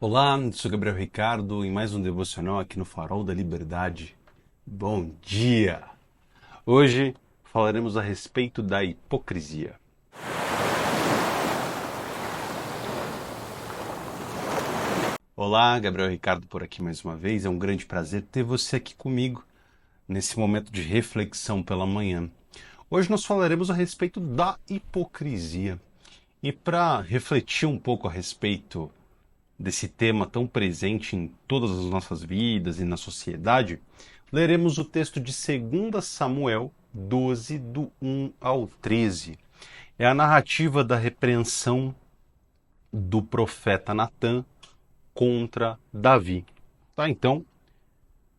Olá, sou Gabriel Ricardo em mais um devocional aqui no Farol da Liberdade. Bom dia! Hoje falaremos a respeito da hipocrisia. Olá, Gabriel Ricardo por aqui mais uma vez. É um grande prazer ter você aqui comigo nesse momento de reflexão pela manhã. Hoje nós falaremos a respeito da hipocrisia. E para refletir um pouco a respeito desse tema tão presente em todas as nossas vidas e na sociedade, leremos o texto de 2 Samuel 12, do 1 ao 13. É a narrativa da repreensão do profeta Natã contra Davi. Tá, então,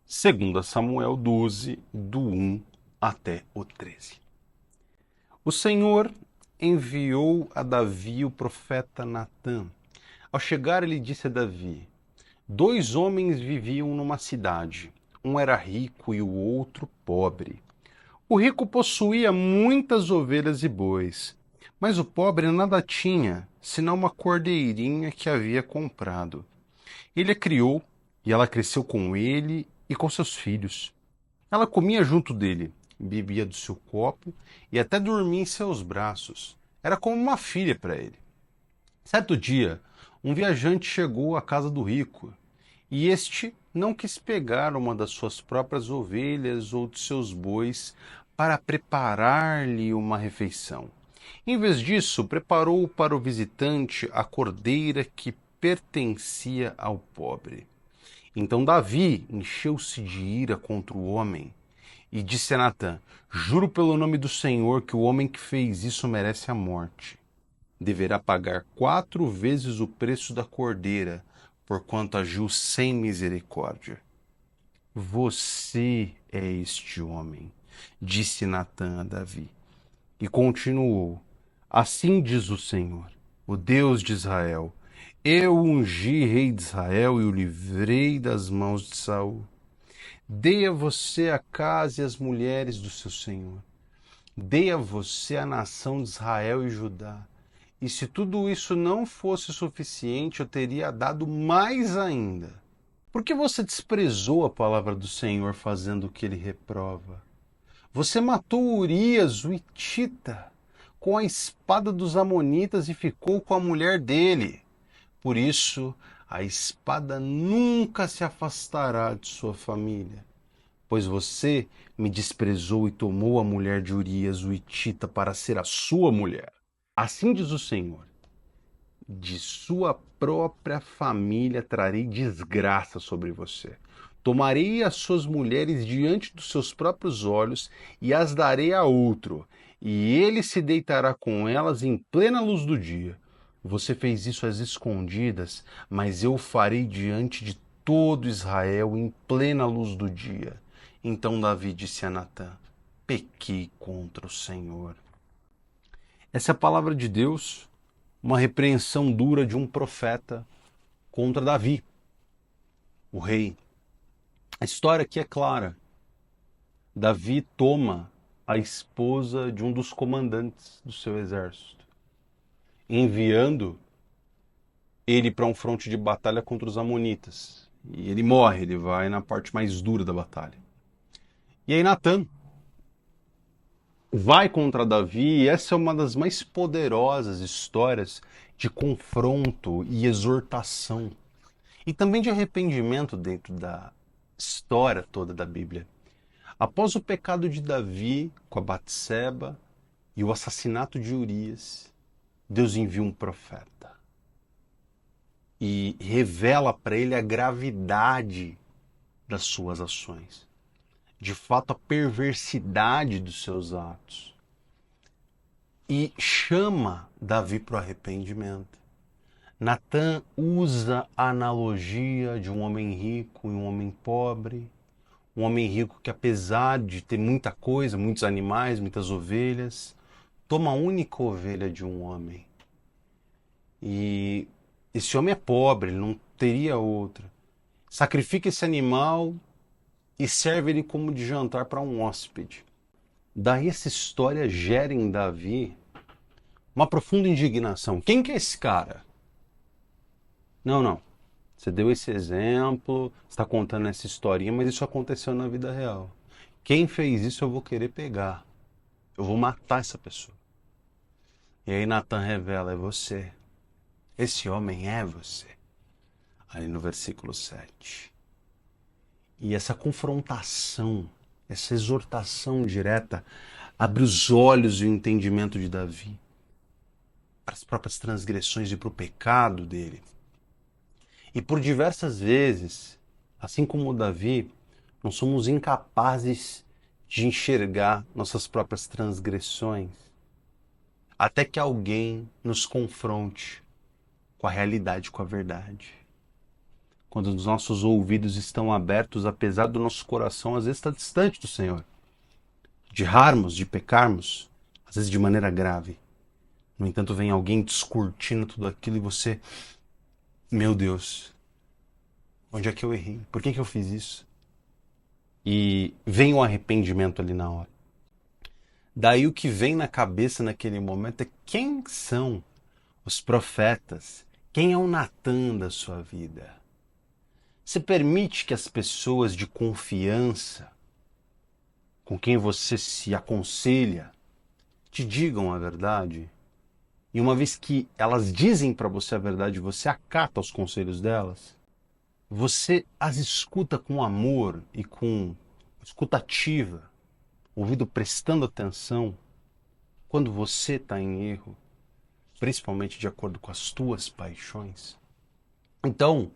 2 Samuel 12, do 1 até o 13. O Senhor enviou a Davi o profeta Natã. Ao chegar, ele disse a Davi: 2 homens viviam numa cidade. Um era rico e o outro pobre. O rico possuía muitas ovelhas e bois, mas o pobre nada tinha, senão uma cordeirinha que havia comprado. Ele a criou e ela cresceu com ele e com seus filhos. Ela comia junto dele, bebia do seu copo e até dormia em seus braços. Era como uma filha para ele. Certo dia, um viajante chegou à casa do rico, e este não quis pegar uma das suas próprias ovelhas ou de seus bois para preparar-lhe uma refeição. Em vez disso, preparou para o visitante a cordeira que pertencia ao pobre. Então Davi encheu-se de ira contra o homem e disse a Natã: Juro pelo nome do Senhor que o homem que fez isso merece a morte. Deverá pagar 4 vezes o preço da cordeira, porquanto agiu sem misericórdia. Você é este homem, disse Natã a Davi. E continuou: Assim diz o Senhor, o Deus de Israel: Eu ungi rei de Israel e o livrei das mãos de Saul. Dei a você a casa e as mulheres do seu senhor. Dei a você a nação de Israel e Judá. E se tudo isso não fosse suficiente, eu teria dado mais ainda. Por que você desprezou a palavra do Senhor fazendo o que ele reprova? Você matou Urias, o hitita, com a espada dos amonitas e ficou com a mulher dele. Por isso, a espada nunca se afastará de sua família. Pois você me desprezou e tomou a mulher de Urias, o hitita, para ser a sua mulher. Assim diz o Senhor: de sua própria família trarei desgraça sobre você. Tomarei as suas mulheres diante dos seus próprios olhos e as darei a outro, e ele se deitará com elas em plena luz do dia. Você fez isso às escondidas, mas eu o farei diante de todo Israel em plena luz do dia. Então Davi disse a Natã: Pequei contra o Senhor. Essa é a palavra de Deus, uma repreensão dura de um profeta contra Davi, o rei. A história aqui é clara. Davi toma a esposa de um dos comandantes do seu exército, enviando ele para um fronte de batalha contra os amonitas. E ele morre, ele vai na parte mais dura da batalha. E aí Natã vai contra Davi, e essa é uma das mais poderosas histórias de confronto e exortação, e também de arrependimento dentro da história toda da Bíblia. Após o pecado de Davi com a Batseba e o assassinato de Urias, Deus envia um profeta e revela para ele a gravidade das suas ações, de fato a perversidade dos seus atos, e chama Davi para o arrependimento. Natã usa a analogia de um homem rico e um homem pobre. Um homem rico que, apesar de ter muita coisa, muitos animais, muitas ovelhas, toma a única ovelha de um homem. E esse homem é pobre, ele não teria outra. Sacrifica esse animal e serve ele como de jantar para um hóspede. Daí essa história gera em Davi uma profunda indignação. Quem que é esse cara? Não, não. Você deu esse exemplo, está contando essa historinha, mas isso aconteceu na vida real. Quem fez isso eu vou querer pegar. Eu vou matar essa pessoa. E aí Natan revela, é você. Esse homem é você. Ali no versículo 7. E essa confrontação, essa exortação direta, abre os olhos e o entendimento de Davi para as próprias transgressões e para o pecado dele. E por diversas vezes, assim como Davi, nós somos incapazes de enxergar nossas próprias transgressões, até que alguém nos confronte com a realidade, com a verdade. Quando os nossos ouvidos estão abertos, apesar do nosso coração às vezes estar distante do Senhor, de errarmos, de pecarmos, às vezes de maneira grave. No entanto, vem alguém descortina tudo aquilo e você, meu Deus, onde é que eu errei? Por que eu fiz isso? E vem o arrependimento ali na hora. Daí o que vem na cabeça naquele momento é quem são os profetas? Quem é o Natan da sua vida? Você permite que as pessoas de confiança, com quem você se aconselha, te digam a verdade? E uma vez que elas dizem para você a verdade, você acata os conselhos delas? Você as escuta com amor e com escutativa, ouvido prestando atenção, quando você está em erro, principalmente de acordo com as tuas paixões? Então,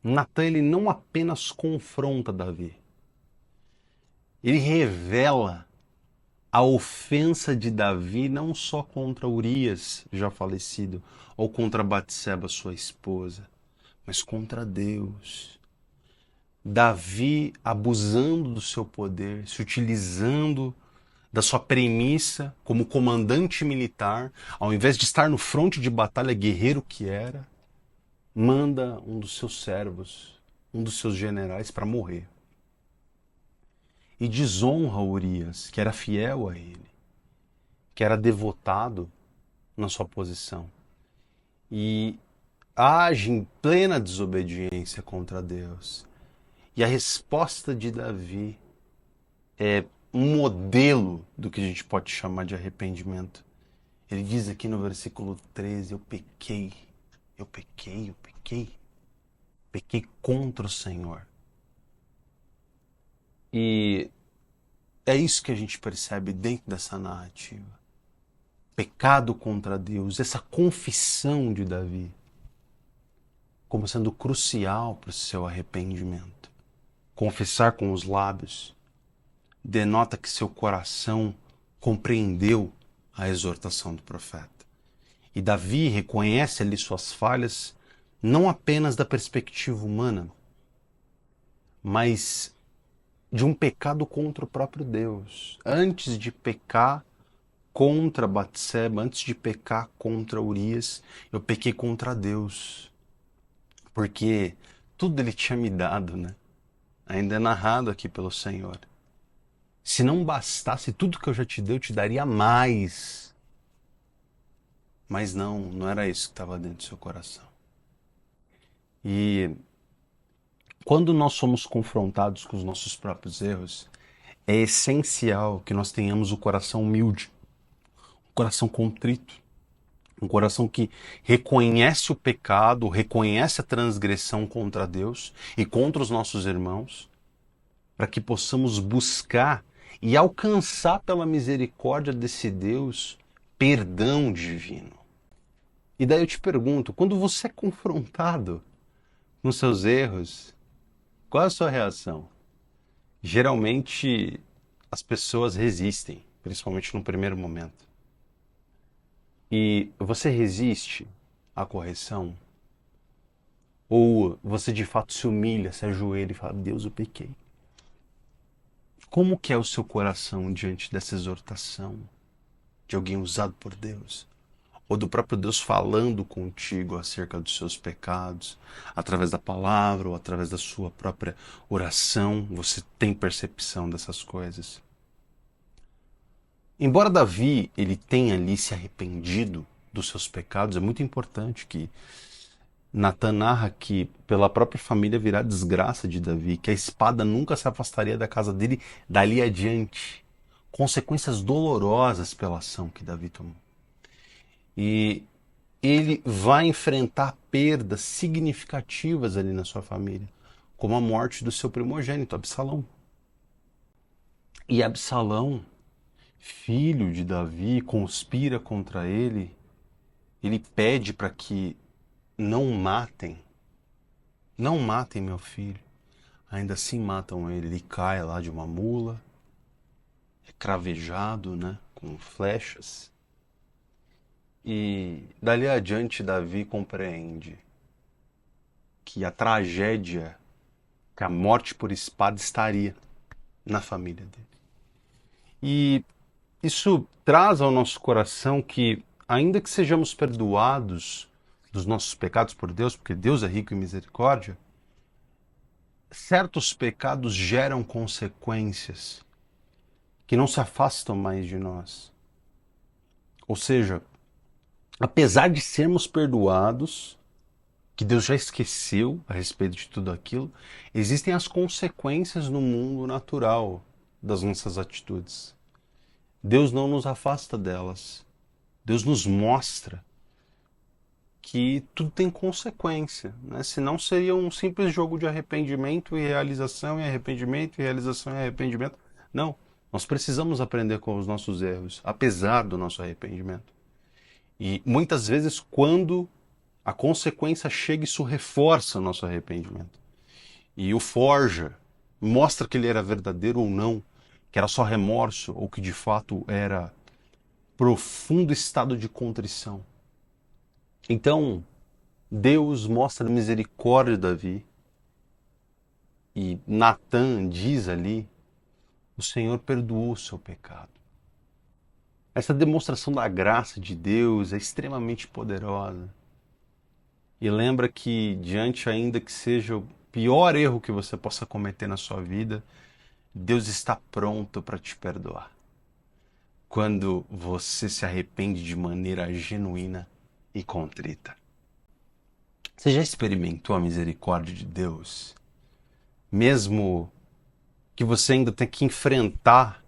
Natan ele não apenas confronta Davi, ele revela a ofensa de Davi não só contra Urias, já falecido, ou contra Batseba, sua esposa, mas contra Deus. Davi abusando do seu poder, se utilizando da sua premissa como comandante militar, ao invés de estar no fronte de batalha guerreiro que era, manda um dos seus servos, um dos seus generais para morrer. E desonra Urias, que era fiel a ele, que era devotado na sua posição. E age em plena desobediência contra Deus. E a resposta de Davi é um modelo do que a gente pode chamar de arrependimento. Ele diz aqui no versículo 13, eu pequei contra o Senhor. E é isso que a gente percebe dentro dessa narrativa. Pecado contra Deus, essa confissão de Davi, como sendo crucial para o seu arrependimento. Confessar com os lábios denota que seu coração compreendeu a exortação do profeta. E Davi reconhece ali suas falhas, não apenas da perspectiva humana, mas de um pecado contra o próprio Deus. Antes de pecar contra Batseba, antes de pecar contra Urias, eu pequei contra Deus. Porque tudo ele tinha me dado, né? Ainda é narrado aqui pelo Senhor. Se não bastasse tudo que eu já te dei, eu te daria mais. Mas não era isso que estava dentro do seu coração. E quando nós somos confrontados com os nossos próprios erros, é essencial que nós tenhamos o coração humilde, um coração contrito, um coração que reconhece o pecado, reconhece a transgressão contra Deus e contra os nossos irmãos, para que possamos buscar e alcançar pela misericórdia desse Deus perdão divino. E daí eu te pergunto, quando você é confrontado com seus erros, qual é a sua reação? Geralmente as pessoas resistem, principalmente no primeiro momento. E você resiste à correção? Ou você de fato se humilha, se ajoelha e fala, Deus, eu pequei? Como que é o seu coração diante dessa exortação de alguém usado por Deus? Ou do próprio Deus falando contigo acerca dos seus pecados, através da palavra ou através da sua própria oração? Você tem percepção dessas coisas? Embora Davi ele tenha ali se arrependido dos seus pecados, é muito importante que Natan narra que pela própria família virá desgraça de Davi, que a espada nunca se afastaria da casa dele dali adiante. Consequências dolorosas pela ação que Davi tomou. E ele vai enfrentar perdas significativas ali na sua família, como a morte do seu primogênito, Absalão. E Absalão, filho de Davi, conspira contra ele. Ele pede para que não matem meu filho. Ainda assim matam ele. Ele cai lá de uma mula, é cravejado, né, com flechas. E dali adiante Davi compreende que a tragédia, que a morte por espada estaria na família dele. E isso traz ao nosso coração que, ainda que sejamos perdoados dos nossos pecados por Deus, porque Deus é rico em misericórdia, certos pecados geram consequências que não se afastam mais de nós. Ou seja, apesar de sermos perdoados, que Deus já esqueceu a respeito de tudo aquilo, existem as consequências no mundo natural das nossas atitudes. Deus não nos afasta delas. Deus nos mostra que tudo tem consequência, né? Senão seria um simples jogo de arrependimento e realização, e arrependimento e realização e arrependimento. Não, nós precisamos aprender com os nossos erros, apesar do nosso arrependimento. E muitas vezes, quando a consequência chega, isso reforça o nosso arrependimento. E o forja, mostra que ele era verdadeiro ou não, que era só remorso, ou que de fato era profundo estado de contrição. Então, Deus mostra misericórdia a Davi. E Natan diz ali, o Senhor perdoou o seu pecado. Essa demonstração da graça de Deus é extremamente poderosa. E lembra que, diante ainda que seja o pior erro que você possa cometer na sua vida, Deus está pronto para te perdoar. Quando você se arrepende de maneira genuína e contrita. Você já experimentou a misericórdia de Deus? Mesmo que você ainda tenha que enfrentar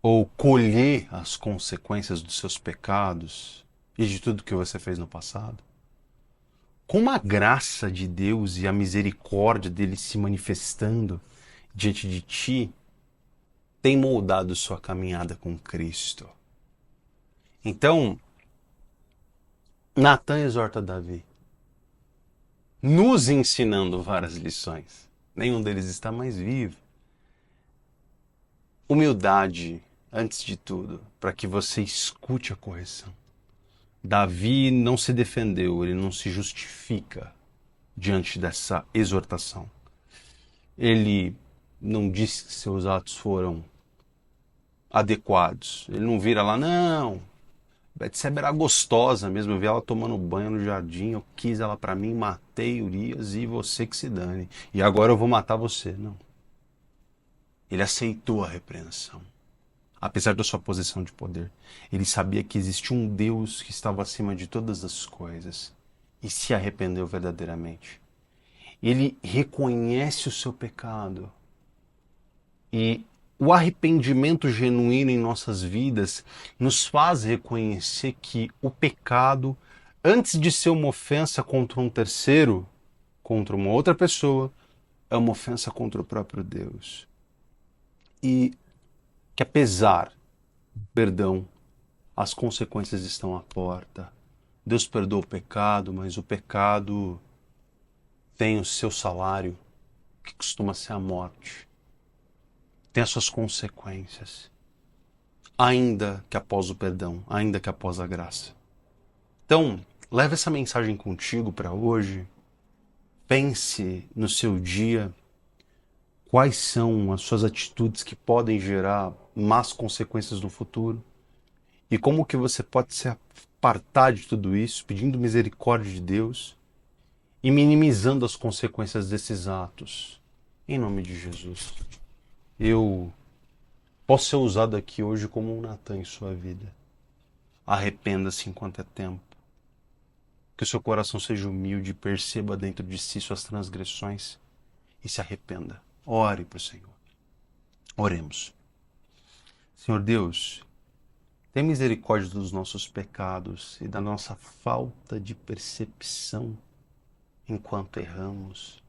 ou colher as consequências dos seus pecados e de tudo que você fez no passado? Como a graça de Deus e a misericórdia dele se manifestando diante de ti tem moldado sua caminhada com Cristo. Então, Natan exorta Davi, nos ensinando várias lições. Nenhum deles está mais vivo. Humildade, antes de tudo, para que você escute a correção. Davi não se defendeu, ele não se justifica diante dessa exortação. Ele não disse que seus atos foram adequados. Ele não vira lá, não, Betseba era gostosa mesmo, eu vi ela tomando banho no jardim, eu quis ela para mim, matei Urias e você que se dane. E agora eu vou matar você. Não. Ele aceitou a repreensão. Apesar da sua posição de poder, ele sabia que existia um Deus que estava acima de todas as coisas e se arrependeu verdadeiramente. Ele reconhece o seu pecado e o arrependimento genuíno em nossas vidas nos faz reconhecer que o pecado, antes de ser uma ofensa contra um terceiro, contra uma outra pessoa, é uma ofensa contra o próprio Deus. E que apesar do perdão, as consequências estão à porta. Deus perdoa o pecado, mas o pecado tem o seu salário, que costuma ser a morte. Tem as suas consequências. Ainda que após o perdão, ainda que após a graça. Então, leve essa mensagem contigo para hoje. Pense no seu dia. Quais são as suas atitudes que podem gerar más consequências no futuro? E como que você pode se apartar de tudo isso, pedindo misericórdia de Deus e minimizando as consequências desses atos. Em nome de Jesus. Eu posso ser usado aqui hoje como um Natan em sua vida. Arrependa-se enquanto é tempo. Que o seu coração seja humilde, perceba dentro de si suas transgressões e se arrependa. Ore para o Senhor. Oremos. Senhor Deus, tem misericórdia dos nossos pecados e da nossa falta de percepção enquanto erramos.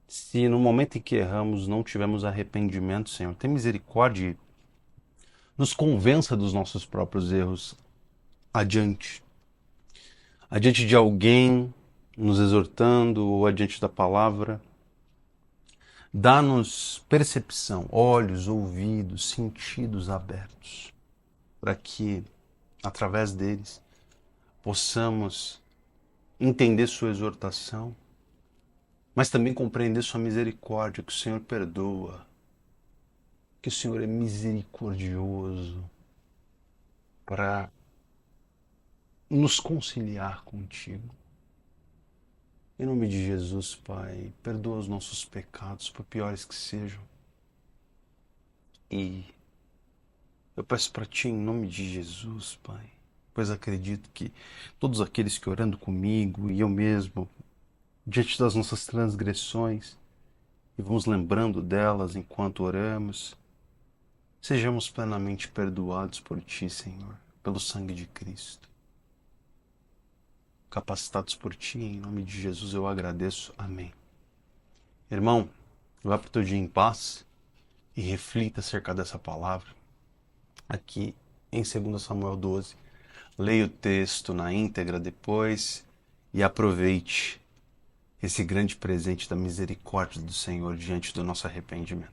Se no momento em que erramos não tivemos arrependimento, Senhor, tem misericórdia e nos convença dos nossos próprios erros adiante. Adiante de alguém nos exortando ou adiante da palavra. Dá-nos percepção, olhos, ouvidos, sentidos abertos, para que, através deles, possamos entender sua exortação, mas também compreender sua misericórdia, que o Senhor perdoa, que o Senhor é misericordioso para nos conciliar contigo. Em nome de Jesus, Pai, perdoa os nossos pecados, por piores que sejam. E eu peço para Ti, em nome de Jesus, Pai, pois acredito que todos aqueles que orando comigo e eu mesmo, diante das nossas transgressões, e vamos lembrando delas enquanto oramos, sejamos plenamente perdoados por Ti, Senhor, pelo sangue de Cristo. Capacitados por Ti, em nome de Jesus eu agradeço. Amém. Irmão, vá para o teu dia em paz e reflita acerca dessa palavra. Aqui em 2 Samuel 12. Leia o texto na íntegra depois e aproveite esse grande presente da misericórdia do Senhor diante do nosso arrependimento.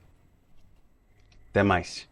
Até mais.